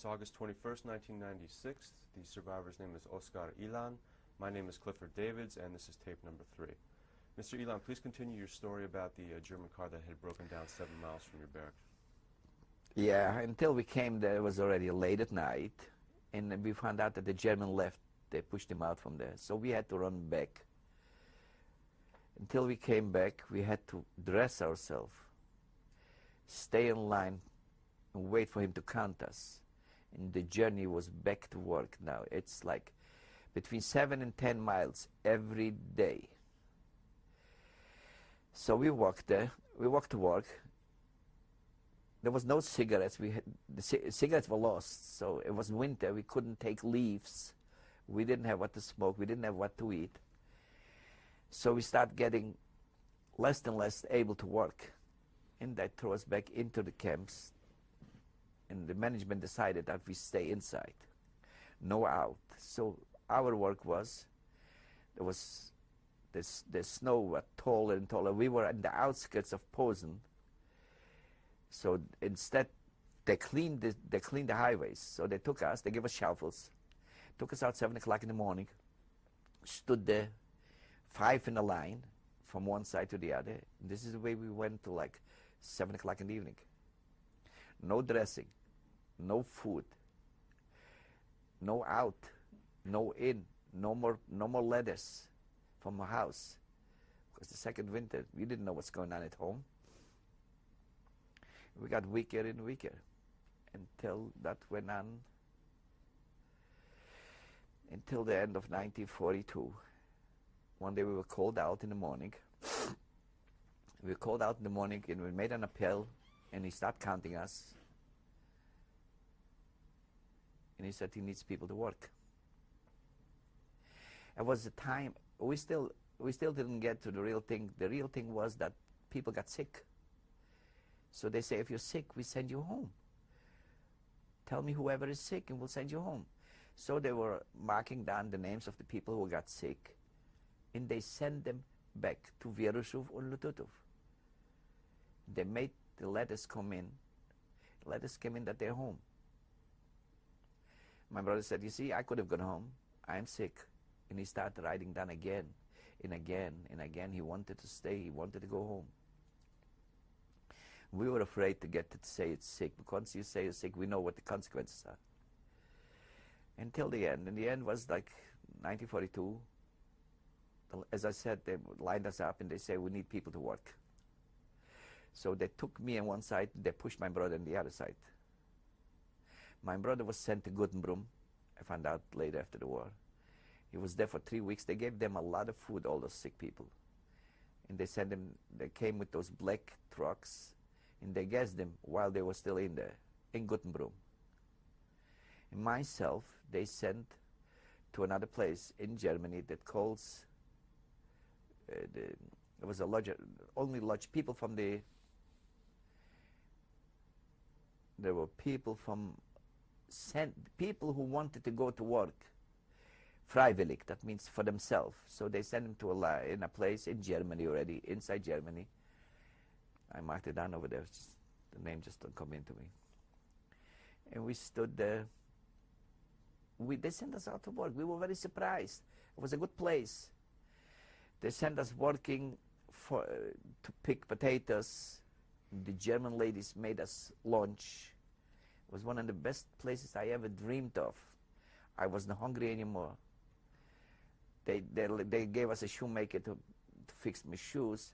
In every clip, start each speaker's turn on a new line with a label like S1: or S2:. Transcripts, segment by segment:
S1: It's August 21st, 1996. The survivor's name is Oscar Ilan. My name is Clifford Davids, and this is tape number 3. Mr. Ilan, please continue your story about the German car that had broken down 7 miles from your barracks.
S2: Yeah, until we came there, it was already late at night, and we found out that the German left. They pushed him out from there, so we had to run back. Until we came back, we had to dress ourselves, stay in line, and wait for him to count us. And the journey was back to work now. It's like between 7 and 10 miles every day. So we walked there, we walked to work. There was no cigarettes. The cigarettes were lost, so it was winter. We couldn't take leaves. We didn't have what to smoke. We didn't have what to eat. So we started getting less and less able to work. And that threw us back into the camps. And the management decided that we stay inside, no out. So our work was, there was the snow was taller and taller. We were in the outskirts of Posen. So instead, they cleaned the highways. So they took us, they gave us shovels, took us out 7 o'clock in the morning, stood there, 5 in a line, from one side to the other. And this is the way we went to like 7 o'clock in the evening. No dressing, no food, no out, no in, no more letters from our house. Because the second winter, we didn't know what's going on at home. We got weaker and weaker until that went on until the end of 1942. One day we were called out in the morning. We were called out in the morning and we made an appeal, and he started counting us. And he said he needs people to work. It was a time, we still didn't get to the real thing. The real thing was that people got sick. So they say, if you're sick, we send you home. Tell me whoever is sick and we'll send you home. So they were marking down the names of the people who got sick, and they sent them back to Wieruszów and Lututów. They made the letters come in. Letters came in that they're home. My brother said, you see, I could have gone home. I'm sick. And he started writing down again and again and again. He wanted to stay. He wanted to go home. We were afraid to get to say it's sick, because once you say you're sick, we know what the consequences are. Until the end. And the end was like 1942. As I said, they lined us up and they say, we need people to work. So they took me on one side, they pushed my brother on the other side. My brother was sent to Gothenburg. I found out later after the war. He was there for 3 weeks. They gave them a lot of food, all those sick people. And they sent them, they came with those black trucks, and they gassed them while they were still in there, in Gothenburg. And myself, they sent to another place in Germany that calls, there was a lodge, only lodge, people from the, there were people from, people who wanted to go to work, freiwillig, that means for themselves. So they sent them to in a place in Germany already, inside Germany. I marked it down over there. The name just don't come into me. And we stood there. They sent us out to work. We were very surprised. It was a good place. They sent us working to pick potatoes. The German ladies made us lunch. It was one of the best places I ever dreamed of. I wasn't hungry anymore. They gave us a shoemaker to fix my shoes.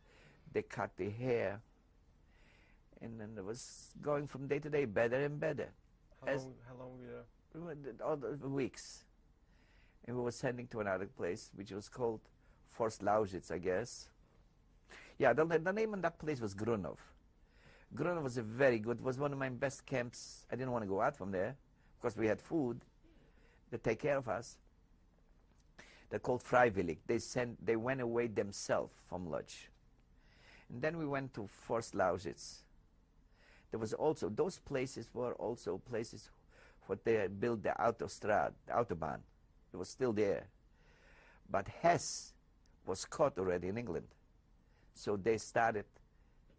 S2: They cut the hair. And then it was going from day to day, better and better.
S1: How long were you there?
S2: All the weeks. And we were sending to another place, which was called Forst Lausitz, I guess. Yeah, the name of that place was Grunov. Grunov was a very good, was one of my best camps. I didn't want to go out from there, because we had food. They take care of us. They're called Freiwillig. They went away themselves from Lodz. And then we went to Forst Lausitz. There was also, those places were also places where they built the Autostrad, the Autobahn. It was still there. But Hesse was caught already in England. So they started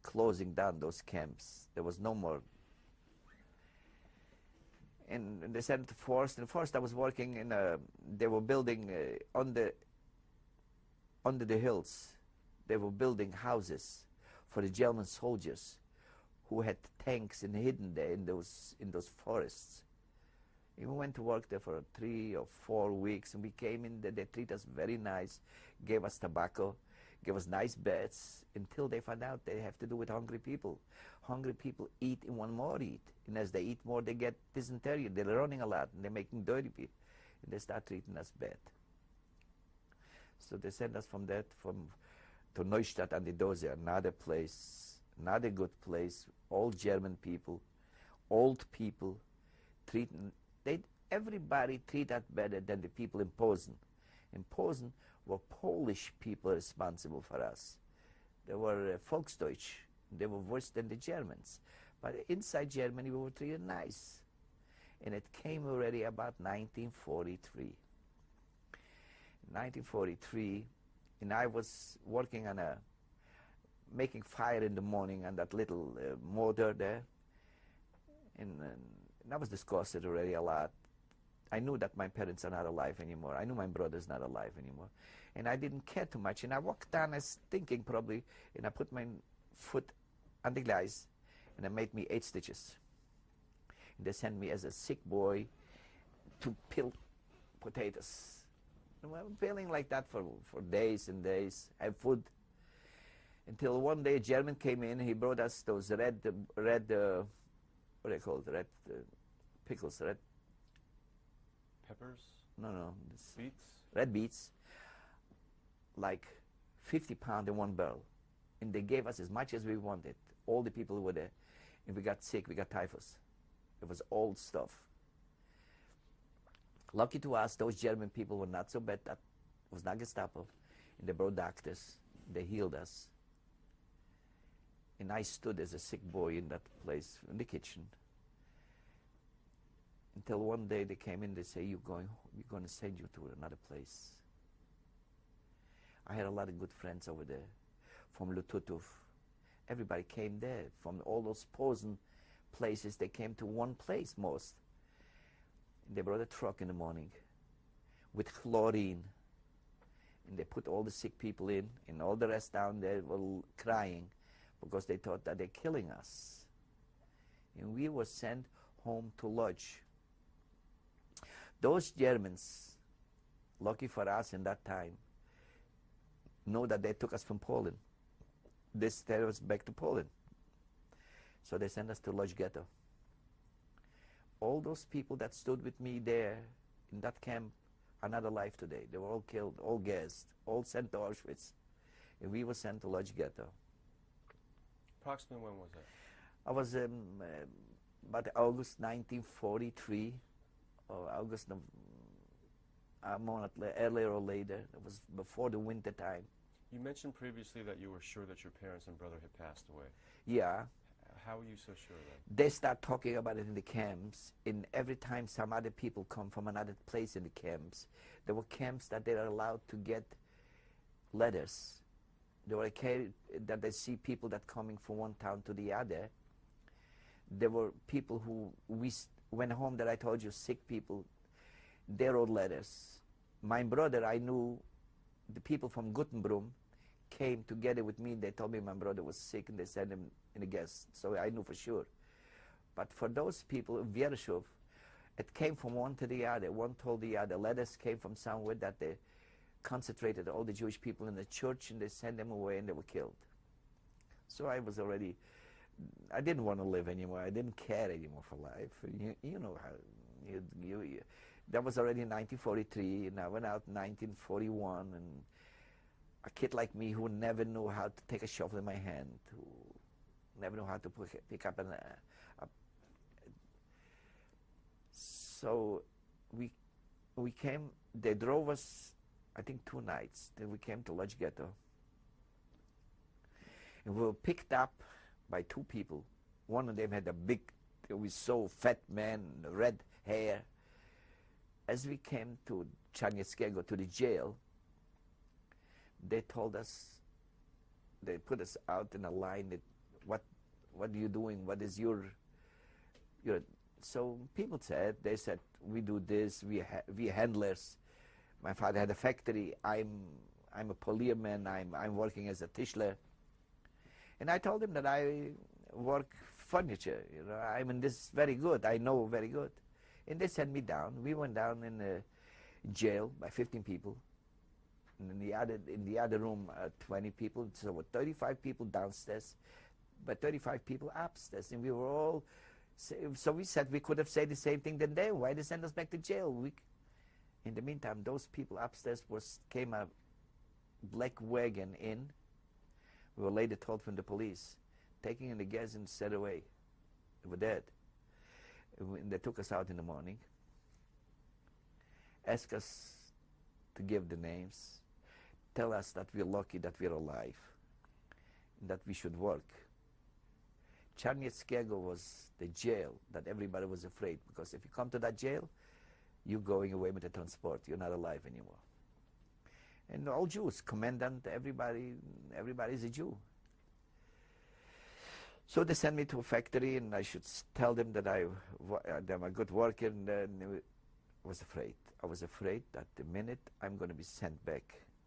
S2: closing down those camps. There was no more. and they sent the forest. And first I was working in they were building under the hills. They were building houses for the German soldiers who had tanks and hidden there in those forests. And we went to work there for 3 or 4 weeks, and we came in there. They treated us very nice, gave us tobacco, gave us nice beds, until they found out they have to do with hungry people. Hungry people eat and want more eat, and as they eat more, they get dysentery. They're running a lot, and they're making dirty people, and they start treating us bad. So they sent us from to Neustadt an die Dose, another place, another good place. All German people, old people, everybody treated better than the people in Posen. In Posen were Polish people responsible for us. They were Volksdeutsch. They were worse than the Germans. But inside Germany, we were treated nice. And it came already about 1943. 1943, and I was working on making fire in the morning on that little motor there. And I was discussed already a lot. I knew that my parents are not alive anymore. I knew my brother's not alive anymore. And I didn't care too much. And I walked down as thinking probably, and I put my foot on the glass, and they made me 8 stitches. And they sent me as a sick boy to peel potatoes. And I was peeling like that for days and days. I have food. Until one day a German came in, he brought us those red what do they call it? Red pickles, red
S1: Peppers?
S2: No.
S1: Beets?
S2: Red beets, like 50 pounds in one barrel. And they gave us as much as we wanted. All the people who were there. And we got sick, we got typhus. It was old stuff. Lucky to us, those German people were not so bad. That was not Gestapo. And they brought doctors. They healed us. And I stood as a sick boy in that place, in the kitchen. Until one day they came in, they say, we're going to send you to another place. I had a lot of good friends over there, from Lututov. Everybody came there, from all those Posen places, they came to one place most. And they brought a truck in the morning with chlorine. And they put all the sick people in, and all the rest down there were crying because they thought that they're killing us. And we were sent home to lodge. Those Germans, lucky for us in that time, know that they took us from Poland. They sent us back to Poland. So they sent us to Lodz Ghetto. All those people that stood with me there in that camp are not alive today. They were all killed, all gassed, all sent to Auschwitz. And we were sent to Lodz Ghetto.
S1: Approximately when was that?
S2: I was about August 1943, or August, a month earlier or later. It was before the winter time.
S1: You mentioned previously that you were sure that your parents and brother had passed away.
S2: Yeah.
S1: How were you so sure of that?
S2: They start talking about it in the camps, and every time some other people come from another place in the camps, there were camps that they are allowed to get letters. There were that they see people that coming from one town to the other. There were people who went home that I told you, sick people, they wrote letters. My brother, I knew the people from Guttenbrum came together with me. They told me my brother was sick, and they sent him in a guest, so I knew for sure. But for those people in Wierzchow, it came from one to the other. One told the other. Letters came from somewhere that they concentrated all the Jewish people in the church, and they sent them away, and they were killed. So I was already, I didn't want to live anymore. I didn't care anymore for life. You know how, that was already in 1943, and I went out in 1941, and a kid like me who never knew how to take a shovel in my hand, who never knew how to pick up so we came, they drove us, I think 2 nights, then we came to Lodz Ghetto. And we were picked up by 2 people. One of them had a big, he was so fat man, red hair. As we came to Czarnieckiego, to the jail, they told us, they put us out in a line that, what are you doing? What is your So people said, they said, we do this, we handlers. My father had a factory. I'm a polyerman. I'm working as a tischler. And I told him that I work furniture. You know, I mean, this is very good. I know very good. And they sent me down. We went down in a jail by 15 people. And in the other room, 20 people. So 35 people downstairs, but 35 people upstairs. And we were all, so we said we could have said the same thing than they. Why they send us back to jail? In the meantime, those people upstairs came a black wagon in. We were later told from the police, taking in the gas and set away. They were dead. And they took us out in the morning, asked us to give the names, tell us that we're lucky that we're alive, and that we should work. Czarnieckiego was the jail that everybody was afraid, because if you come to that jail, you're going away with the transport. You're not alive anymore. And all Jews, commandant, everybody's a Jew. So they sent me to a factory, and I should tell them that I'm a good worker, and I was afraid. I was afraid that the minute I'm going to be sent back,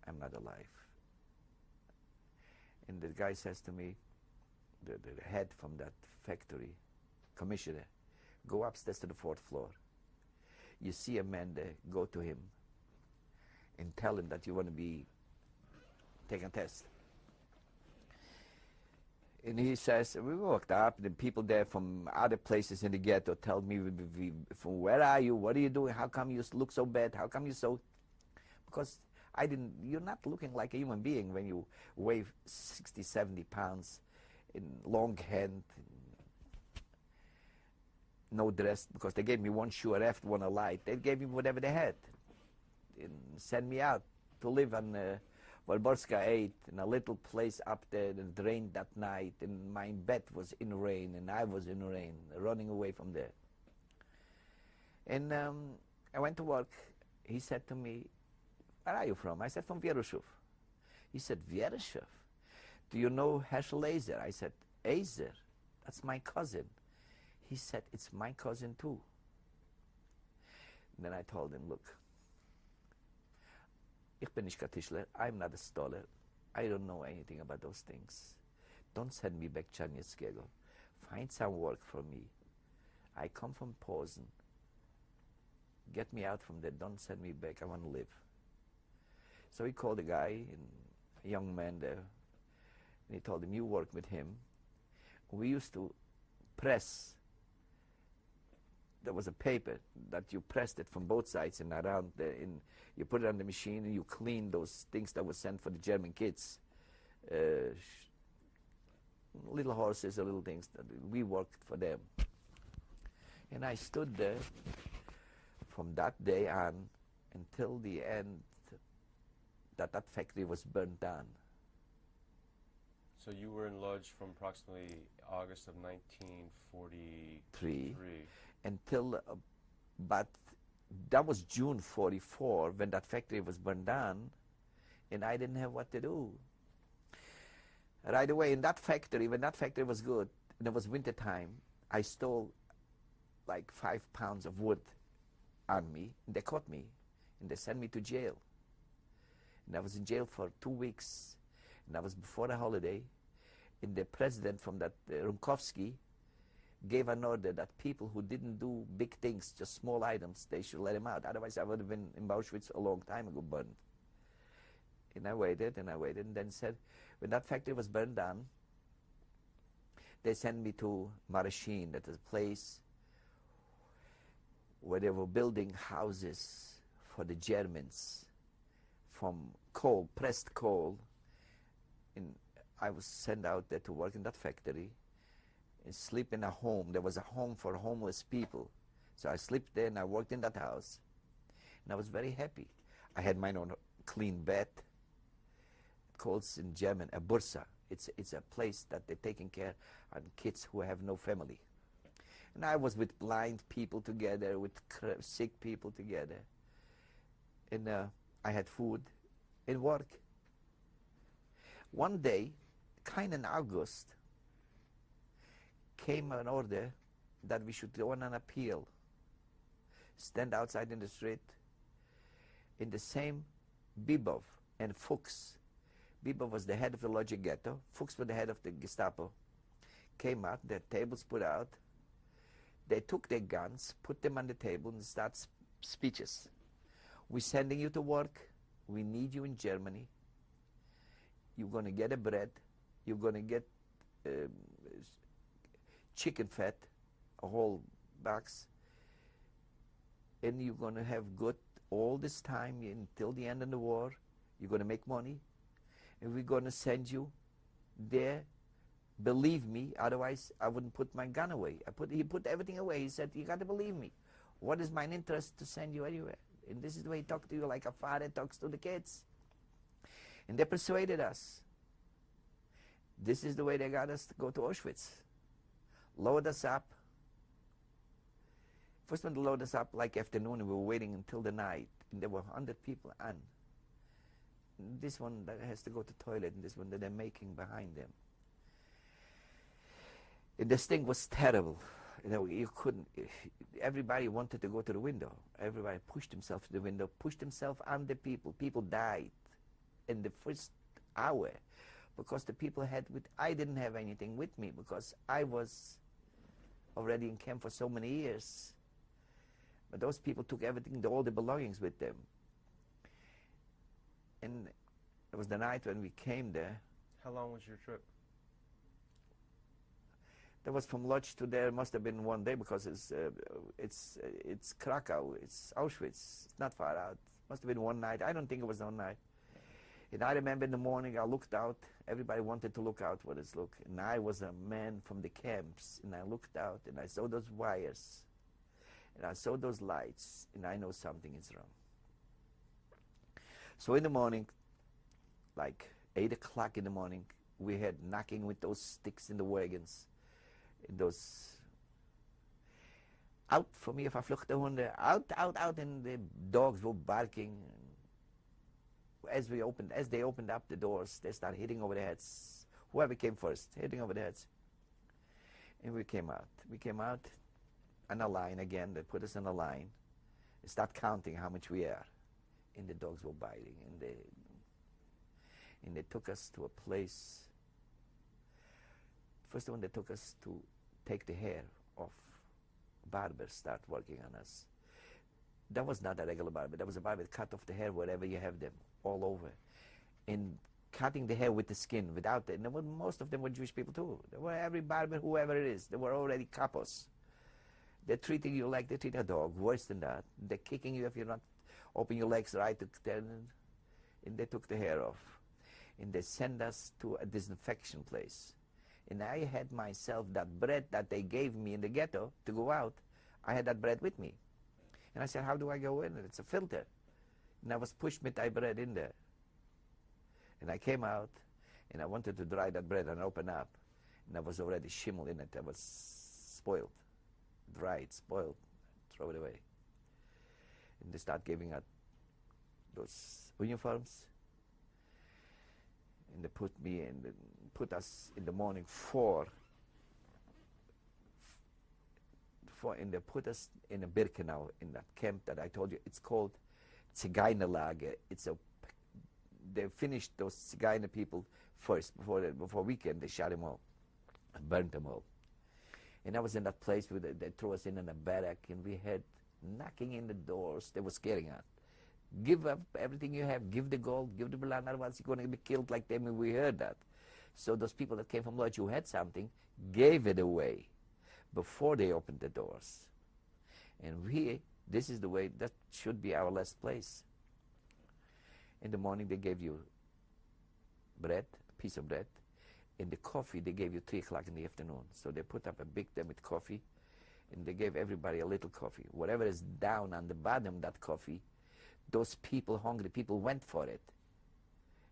S2: I'm not alive. And the guy says to me, the head from that factory, commissioner, go upstairs to the 4th floor. You see a man there, go to him and tell him that you want to be taken a test. And he says, we walked up, the people there from other places in the ghetto tell me, from where are you, what are you doing, how come you look so bad, how come you so, because you're not looking like a human being when you weigh 60, 70 pounds, in long hand, no dress, because they gave me one shoe left, one a light. They gave me whatever they had and sent me out to live on Walborska 8 in a little place up there, and it rained that night, and my bed was in rain, and I was in rain, running away from there. And I went to work. He said to me, where are you from? I said, from Wieruszów. He said, Wieruszów? Do you know Herschel Ezer? I said, Ezer? That's my cousin. He said, it's my cousin too. And then I told him, look, ich bin nicht Tischler, I'm not a stoller. I don't know anything about those things. Don't send me back Czarnieckiego. Find some work for me. I come from Posen. Get me out from there. Don't send me back. I want to live. So he called a guy, a young man there, and he told him, you work with him. We used to press. There was a paper that you pressed it from both sides and around you put it on the machine and you clean those things that were sent for the German kids. Little horses or little things that we worked for them. And I stood there from that day on until the end that factory was burned down.
S1: So you were in Lodz from approximately August of 1943.
S2: Until, but that was June 44 when that factory was burned down, and I didn't have what to do. Right away in that factory, when that factory was good, and it was winter time, I stole like 5 pounds of wood on me, and they caught me, and they sent me to jail. And I was in jail for 2 weeks, and that was before the holiday, and the president from that, Rumkowski, gave an order that people who didn't do big things, just small items, they should let him out. Otherwise, I would have been in Auschwitz a long time ago, burned. And I waited, and then said, when that factory was burned down, they sent me to Marashin, that is a place where they were building houses for the Germans from coal, pressed coal. And I was sent out there to work in that factory and sleep in a home. There was a home for homeless people. So I slept there and I worked in that house. And I was very happy. I had my own clean bed. It calls in German a Bursa. It's a place that they're taking care of kids who have no family. And I was with blind people together, with sick people together. And I had food and work. One day, kind in August, came an order that we should go on an appeal, stand outside in the street, in the same Bibov and Fuchs. Bibov was the head of the Logic Ghetto, Fuchs was the head of the Gestapo, came out, their tables put out, they took their guns, put them on the table and start speeches. We're sending you to work, we need you in Germany, you're going to get a bread, you're going to get chicken fat, a whole box, and you're going to have good all this time until the end of the war. You're going to make money, and we're going to send you there. Believe me, otherwise I wouldn't put my gun away. He put everything away. He said, you got to believe me. What is my interest to send you anywhere? And this is the way he talked to you, like a father talks to the kids. And they persuaded us. This is the way they got us to go to Auschwitz. Load us up. First when they load us up like afternoon, we were waiting until the night, and there were 100 people on. This one that has to go to toilet, and this one that they're making behind them. And this thing was terrible. You know, you couldn't, everybody wanted to go to the window. Everybody pushed himself to the window, pushed himself on the people. People died in the first hour because the people had, I didn't have anything with me because I was already in camp for so many years. But those people took everything, all the belongings with them. And it was the night when we came there.
S1: How long was your trip?
S2: That was from Lodz to there. Must have been one day because it's Krakow, it's Auschwitz. It's not far out. Must have been one night. I don't think it was one night. And I remember in the morning I looked out. Everybody wanted to look out for this look. And I was a man from the camps. And I looked out and I saw those wires. And I saw those lights. And I know something is wrong. So in the morning, like 8 o'clock in the morning, we had knocking with those sticks in the wagons. Those out for me, if I vluchtte Hunde, out, and the dogs were barking. As they opened up the doors, they started hitting over their heads. Whoever came first, hitting over their heads. And we came out. We came out on a line again. They put us on a line. They start counting how much we are. And the dogs were biting. And they took us to a place. First one, they took us to take the hair off. Barbers start working on us. That was not a regular barber. That was a barber that cut off the hair wherever you have them, all over. And cutting the hair with the skin, without it. And most of them were Jewish people too. They were every barber, whoever it is. They were already kapos. They're treating you like they treat a dog, worse than that. They're kicking you if you're not open your legs right. And they took the hair off. And they sent us to a disinfection place. And I had myself that bread that they gave me in the ghetto to go out. I had that bread with me. And I said, how do I go in? And it's a filter. And I was pushed with that bread in there. And I came out, and I wanted to dry that bread and open up. And there was already schimmel in it. That was spoiled, dried, spoiled, throw it away. And they start giving out those uniforms. And they put me in, put us in the morning and they put us in a Birkenau, in that camp that I told you. It's called Zigeunerlager. They finished those Zigeuner people first, before weekend. They shot them all and burnt them all. And I was in that place where they threw us in a barrack, and we had knocking in the doors. They were scaring us. Give up everything you have, give the gold, give the blood, otherwise you're going to be killed like them. And we heard that. So those people that came from Lodz who had something gave it away before they opened the doors. And this is the way, that should be our last place. In the morning they gave you bread, a piece of bread. In the coffee they gave you 3 o'clock in the afternoon. So they put up a big thing with coffee, and they gave everybody a little coffee. Whatever is down on the bottom of that coffee, those people, hungry people, went for it.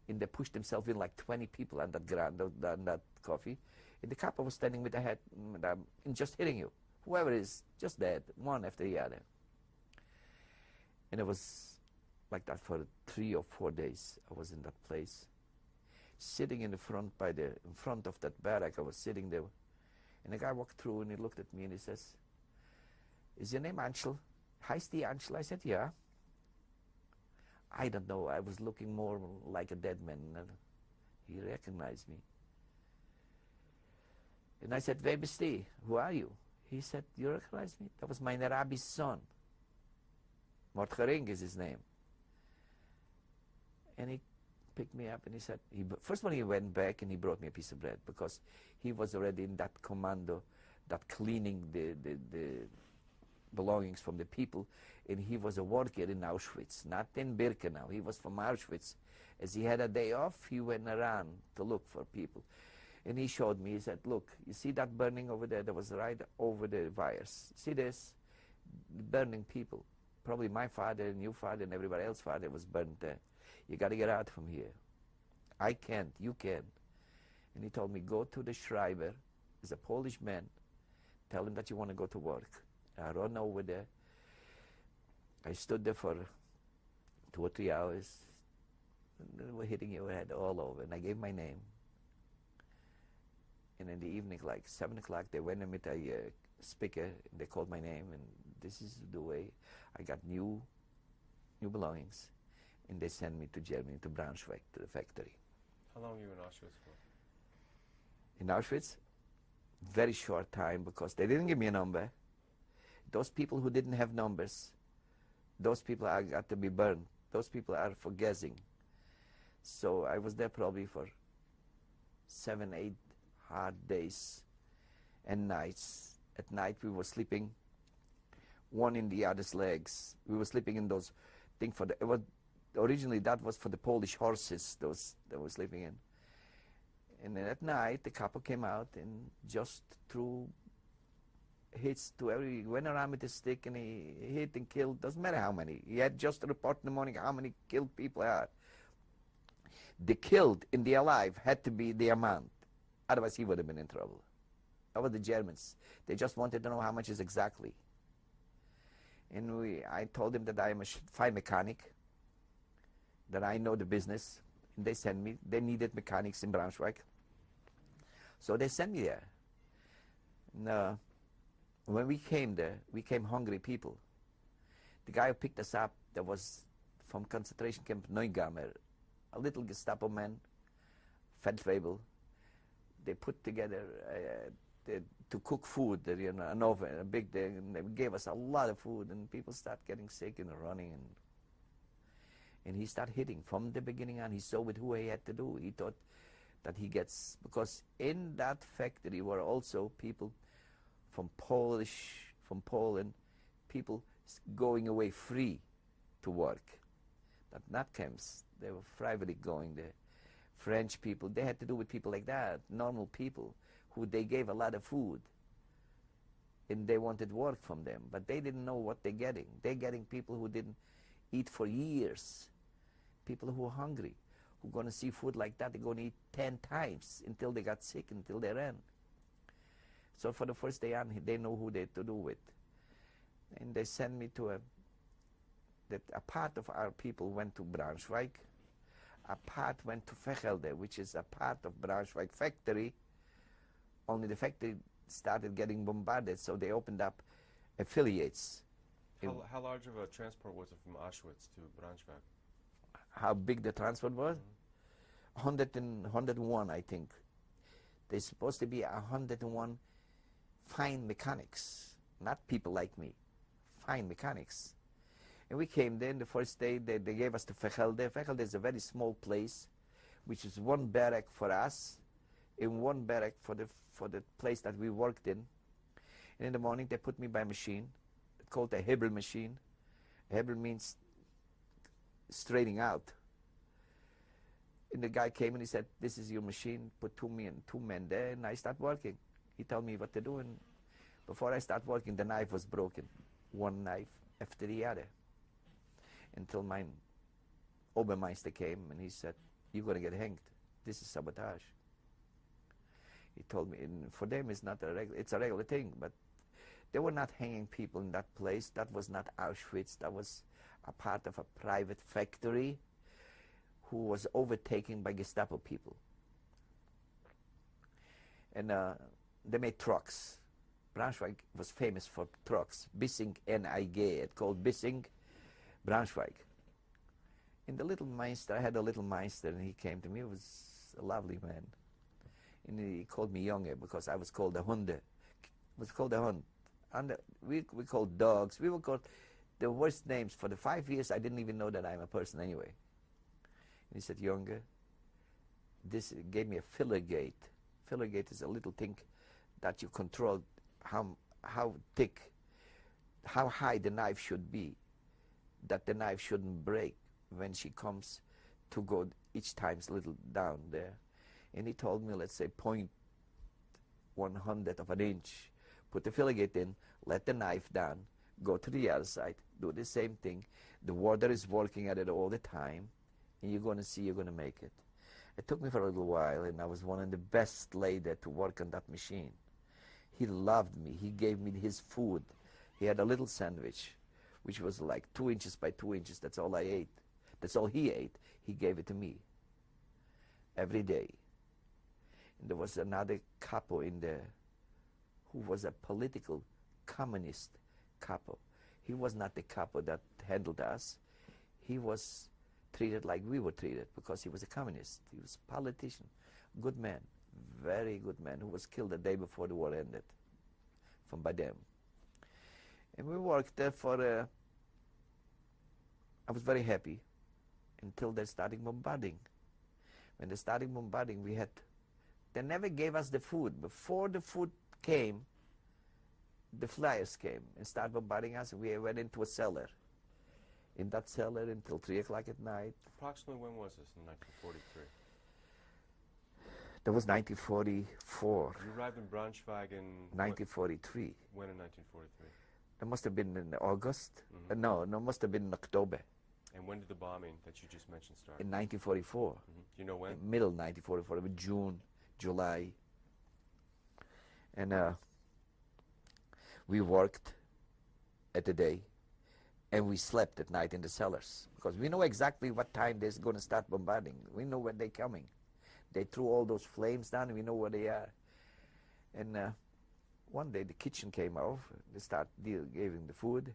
S2: And they pushed themselves in like 20 people on that ground, on that coffee. And the copper was standing with the head and just hitting you. Whoever is, just dead, one after the other. And it was like that for 3 or 4 days. I was in that place, sitting in front of that barrack. I was sitting there, and the guy walked through and he looked at me and he says, Is your name Anshel? Hi, Steve Anshel. I said, yeah. I don't know. I was looking more like a dead man. He recognized me. And I said, wer bist du? Who are you? He said, you recognize me? That was my rabbi's son. Mordechai is his name. And he picked me up and he said, first one he went back and he brought me a piece of bread because he was already in that commando, that cleaning the belongings from the people, and he was a worker in Auschwitz, not in Birkenau. He was from Auschwitz. As he had a day off, he went around to look for people. And he showed me, he said, look, you see that burning over there? That was right over the wires. See this? Burning people. Probably my father and your father and everybody else's father was burned there. You got to get out from here. I can't, you can. And he told me, go to the Schreiber, he's a Polish man, tell him that you want to go to work. I run over there. I stood there for 2 or 3 hours. And they were hitting your head all over. And I gave my name. And in the evening, like 7 o'clock, they went and met a speaker. And they called my name. And this is the way I got new belongings. And they sent me to Germany, to Braunschweig, to the factory.
S1: How long were you in Auschwitz for?
S2: In Auschwitz, very short time because they didn't give me a number. Those people who didn't have numbers, those people are got to be burned. Those people are for guessing. So I was there probably for 7, 8 hard days and nights. At night we were sleeping, one in the other's legs. We were sleeping in those things for the, originally that was for the Polish horses, those that were sleeping in. And then at night the couple came out and just threw hits to every, went around with a stick and he hit and killed, doesn't matter how many. He had just to report in the morning how many killed people are. The killed in the alive had to be the amount. Otherwise he would have been in trouble. That was the Germans. They just wanted to know how much is exactly. And I told them that I am a fine mechanic, that I know the business. And they sent me, they needed mechanics in Braunschweig. So they sent me there. And, when we came there, we came hungry people. The guy who picked us up, that was from concentration camp Neugammer, a little Gestapo man, Feldwebel. They put together to cook food, an oven, a big thing, and they gave us a lot of food, and people start getting sick and running. And he started hitting from the beginning on. He saw with who he had to do. He thought that he gets, because in that factory were also people from Poland, people going away free to work. But not camps, they were privately going there. French people, they had to do with people like that, normal people, who they gave a lot of food. And they wanted work from them, but they didn't know what they're getting. They're getting people who didn't eat for years, people who are hungry, who are going to see food like that, they're going to eat 10 times until they got sick, until they ran. So for the first day on, they know who they're to do with. And they sent me to a part of our people went to Braunschweig, a part went to Vechelde, which is a part of Braunschweig factory, only the factory started getting bombarded, so they opened up affiliates.
S1: How large of a transport was it from Auschwitz to Braunschweig?
S2: How big the transport was? 101, I think. There's supposed to be 101 fine mechanics, not people like me, fine mechanics. And we came there, the first day they gave us to Vechelde. Vechelde is a very small place, which is one barrack for us, and one barrack for the place that we worked in. And in the morning they put me by a machine, called a Hebel machine. Hebel means straightening out. And the guy came and he said, this is your machine, put two men there, and I start working. He told me what to do, and before I start working, the knife was broken, one knife after the other, until my Obermeister came and he said, you're going to get hanged. This is sabotage. He told me, and for them it's not it's a regular thing, but they were not hanging people in that place. That was not Auschwitz. That was a part of a private factory who was overtaken by Gestapo people. And they made trucks. Braunschweig was famous for trucks. Bissing N-I-G, it called Bissing, Braunschweig. And the little Meister, I had a little Meister, and he came to me. He was a lovely man. And he called me Junge because I was called a Hunde. Was called a Hund. And we called dogs. We were called the worst names. For the 5 years, I didn't even know that I'm a person anyway. And he said, Junge, this gave me a filler gate. Filler gate is a little thing that you control how thick, how high the knife should be, that the knife shouldn't break when she comes to go each time's a little down there. And he told me, let's say 0.100 of an inch, put the filler gate in, let the knife down, go to the other side, do the same thing. The water is working at it all the time, and you're going to see you're going to make it. It took me for a little while, and I was one of the best ladies to work on that machine. He loved me. He gave me his food. He had a little sandwich, which was like 2 inches by 2 inches. That's all I ate. That's all he ate. He gave it to me every day. And there was another capo in there who was a political communist capo. He was not the capo that handled us. He was treated like we were treated because he was a communist. He was a politician, good man, very good man, who was killed the day before the war ended by them. And we worked there for, I was very happy until they started bombarding. When they started bombarding, they never gave us the food. Before the food came, the flyers came and started bombarding us, and we went into a cellar. In that cellar until 3 o'clock at night.
S1: Approximately when was this, in 1943?
S2: That was 1944.
S1: You arrived in Braunschweig in...
S2: 1943.
S1: When in 1943?
S2: That must have been in August. No, must have been in October.
S1: And when did the bombing that you just mentioned start?
S2: In 1944.
S1: Do you know when?
S2: In middle 1944, June, July. And we worked at the day, and we slept at night in the cellars because we know exactly what time they're going to start bombarding. We know when they're coming. They threw all those flames down, and we know where they are. And one day the kitchen came off. They start giving the food.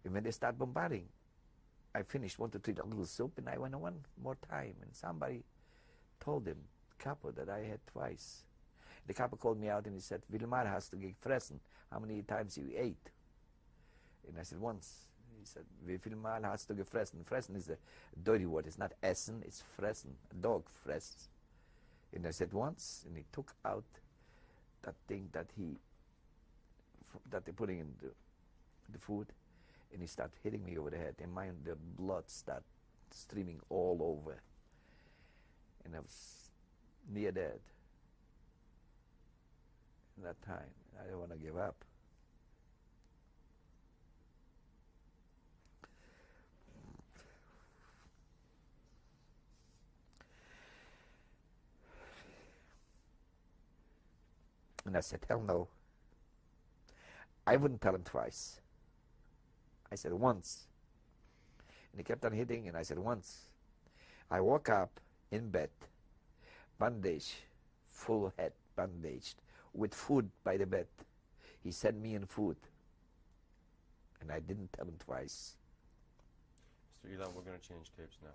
S2: And when they start bombarding, I finished 1 to 3 a little soup, and I went one more time. And somebody told him, capo, that I had twice. The capo called me out, and he said, Vilmar has to get fressen. How many times you ate? And I said, once. He said, wie viel Mal hast du gefressen? Fressen is a dirty word. It's not essen, it's fressen. A dog fresses. And I said, once. And he took out that thing that they're putting in the food. And he started hitting me over the head. And the blood started streaming all over. And I was near dead. In that time, I didn't want to give up. And I said, hell no. I wouldn't tell him twice. I said once. And he kept on hitting, and I said once. I woke up in bed, bandage, full head bandaged, with food by the bed. He sent me in food. And I didn't tell him twice.
S1: Mr. Ilan, we're going to change tapes now.